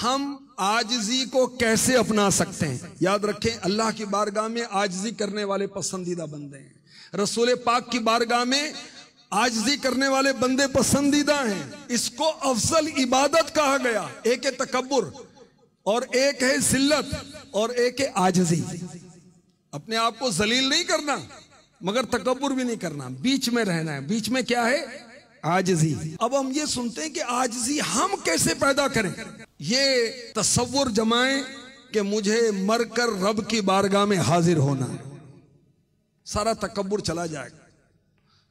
हम आजिज़ी को कैसे अपना सकते हैं। याद रखें, अल्लाह की बारगाह में आजिज़ी करने वाले पसंदीदा बंदे हैं। रसूल पाक की बारगाह में आजिज़ी करने वाले बंदे पसंदीदा हैं। इसको अफजल इबादत कहा गया। एक है तकब्बुर और एक है जिल्लत और एक है आजिज़ी। अपने आप को जलील नहीं करना मगर तकब्बुर भी नहीं करना, बीच में रहना है। बीच में क्या है? आजिज़ी। अब हम ये सुनते हैं कि आजिज़ी हम कैसे पैदा करें। ये तसव्वुर जमाएं कि मुझे मरकर रब की बारगाह में हाजिर होना है, सारा तकब्बुर चला जाएगा।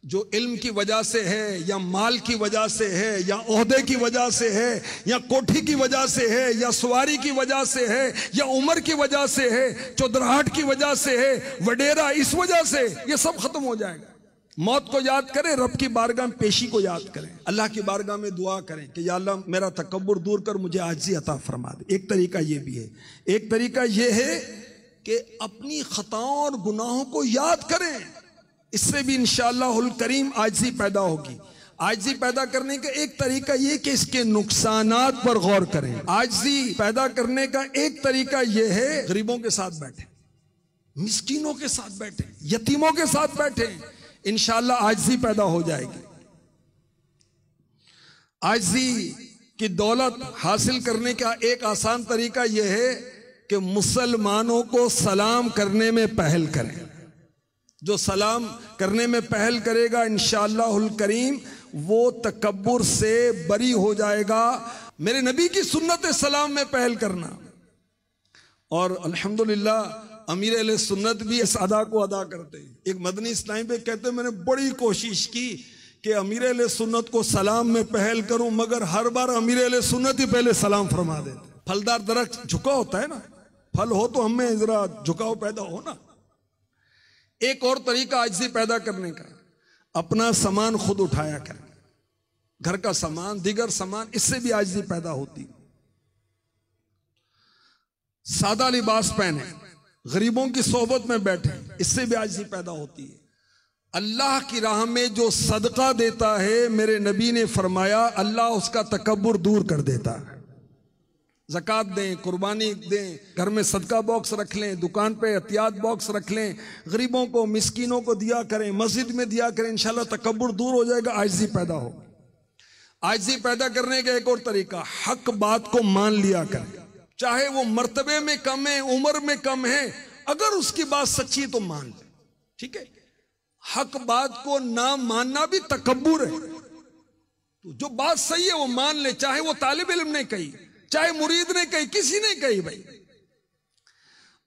जो इल्म की वजह से है या माल की वजह से है या ओहदे की वजह से है या कोठी की वजह से है या सवारी की वजह से है या उम्र की वजह से है, चौधराहट की वजह से है, वडेरा इस वजह से, ये सब खत्म हो जाएगा। मौत को याद करें, रब की बारगाह में पेशी को याद करें, अल्लाह की बारगाह में दुआ करें कि या अल्लाह मेरा तकब्बुर दूर कर, मुझे आजिज़ी अता फरमा दे। एक तरीका ये भी है। एक तरीका ये है कि अपनी खताओं और गुनाहों को याद करें, इससे भी इंशाअल्लाहुल करीम आजिज़ी पैदा होगी। आजिज़ी पैदा करने का एक तरीका ये कि इसके नुकसानात पर गौर करें। आजिज़ी पैदा करने का एक तरीका ये है, गरीबों के साथ बैठे, मिस्कीनों के साथ बैठे, यतीमों के साथ बैठे, इंशाअल्लाह आजिज़ी पैदा हो जाएगी। आजिज़ी की दौलत हासिल करने का एक आसान तरीका यह है कि मुसलमानों को सलाम करने में पहल करें। जो सलाम करने में पहल करेगा इंशाअल्लाहुल करीम वो तकब्बुर से बरी हो जाएगा। मेरे नबी की सुन्नत सलाम में पहल करना। और अल्हम्दुलिल्लाह अमीर अहले सुन्नत भी इस अदा को अदा करते हैं। एक मदनी इस्लामी पे कहते हैं, मैंने बड़ी कोशिश की कि अमीर अहले सुन्नत को सलाम में पहल करूं, मगर हर बार अमीर अहले सुन्नत ही पहले सलाम फरमा देते। फलदार दरख्त झुका होता है ना, फल हो तो हमें जरा झुकाव पैदा हो ना। एक और तरीका आजिज़ी पैदा करने का, अपना सामान खुद उठाया करें, घर का सामान, दीगर सामान, इससे भी आजिज़ी पैदा होती। सादा लिबास पहने, गरीबों की सोहबत में बैठे, इससे भी आजिज़ी पैदा होती है। अल्लाह की राह में जो सदका देता है, मेरे नबी ने फरमाया अल्लाह उसका तकब्बुर दूर कर देता है। ज़कात दें, कुर्बानी दें, घर में सदका बॉक्स रख लें, दुकान पे एहतियात बॉक्स रख लें, गरीबों को मिस्कीनों को दिया करें, मस्जिद में दिया करें, इंशाल्लाह तकब्बुर दूर हो जाएगा, आजिज़ी पैदा होगी। आजिज़ी पैदा करने का एक और तरीका, हक बात को मान लिया करें, चाहे वो मर्तबे में कम है, उम्र में कम है, अगर उसकी बात सच्ची तो मान ले, ठीक है। हक बात को ना मानना भी तकब्बुर है। तो जो बात सही है वो मान ले, चाहे वो तालिब इल्म ने कही, चाहे मुरीद ने कही, किसी ने कही। भाई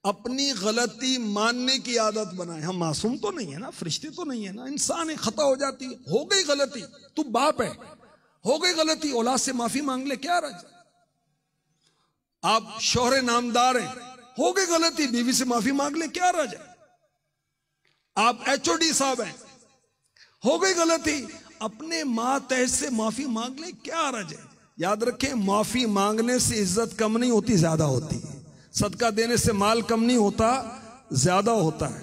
अपनी गलती मानने की आदत बनाए। हम मासूम तो नहीं है ना, फरिश्ते तो नहीं है ना, इंसान है, खता हो जाती है। हो गई गलती, तू बाप है, हो गई गलती, औलाद से माफी मांग ले, क्या रज। आप शोहरे नामदार हैं, हो गई गलती, बीवी से माफी मांग ले, क्या रज। आप HOD साहब हैं, हो गई गलती, अपने मातहत से माफी मांग ले, क्या रज है। याद रखें, माफी मांगने से इज्जत कम नहीं होती, ज्यादा होती है। सदका देने से माल कम नहीं होता, ज्यादा होता है।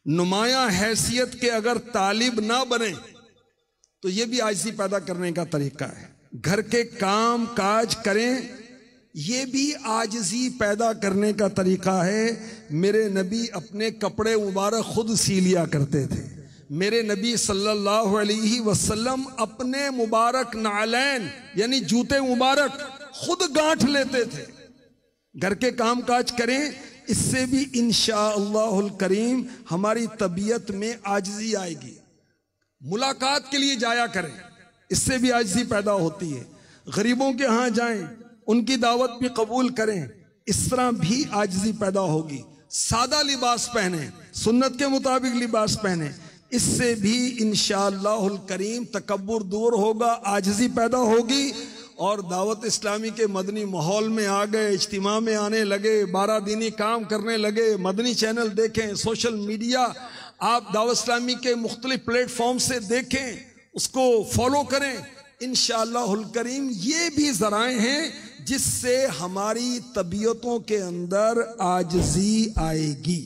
नुमाया हैसियत के अगर तालिब ना बने तो यह भी आजिज़ी पैदा करने का तरीका है। घर के काम काज करें, यह भी आजिज़ी पैदा करने का तरीका है। मेरे नबी अपने कपड़े मुबारक खुद सी लिया करते थे। मेरे नबी सल्लल्लाहु अलैहि वसल्लम अपने मुबारक नालैन यानी जूते मुबारक खुद गांठ लेते थे। घर के काम काज करें, इससे भी इंशाअल्लाहुल करीम हमारी तबीयत में आजिज़ी आएगी। मुलाकात के लिए जाया करें, इससे भी आजिज़ी पैदा होती है। गरीबों के यहाँ जाएं, उनकी दावत भी कबूल करें, इस तरह भी आजिज़ी पैदा होगी। सादा लिबास पहने, सुन्नत के मुताबिक लिबास पहने, इससे भी इंशाअल्लाहुल करीम तकब्बुर दूर होगा, आजिज़ी पैदा होगी। और दावत इस्लामी के मदनी माहौल में आ गए, इज्तिमा में आने लगे, 12 दिनी काम करने लगे। मदनी चैनल देखें, सोशल मीडिया आप दावत इस्लामी के मुख्तलिफ प्लेटफॉर्म से देखें, उसको फॉलो करें। इंशाअल्लाहुल करीम ये भी ज़राए हैं जिससे हमारी तबीयतों के अंदर आजिज़ी आएगी।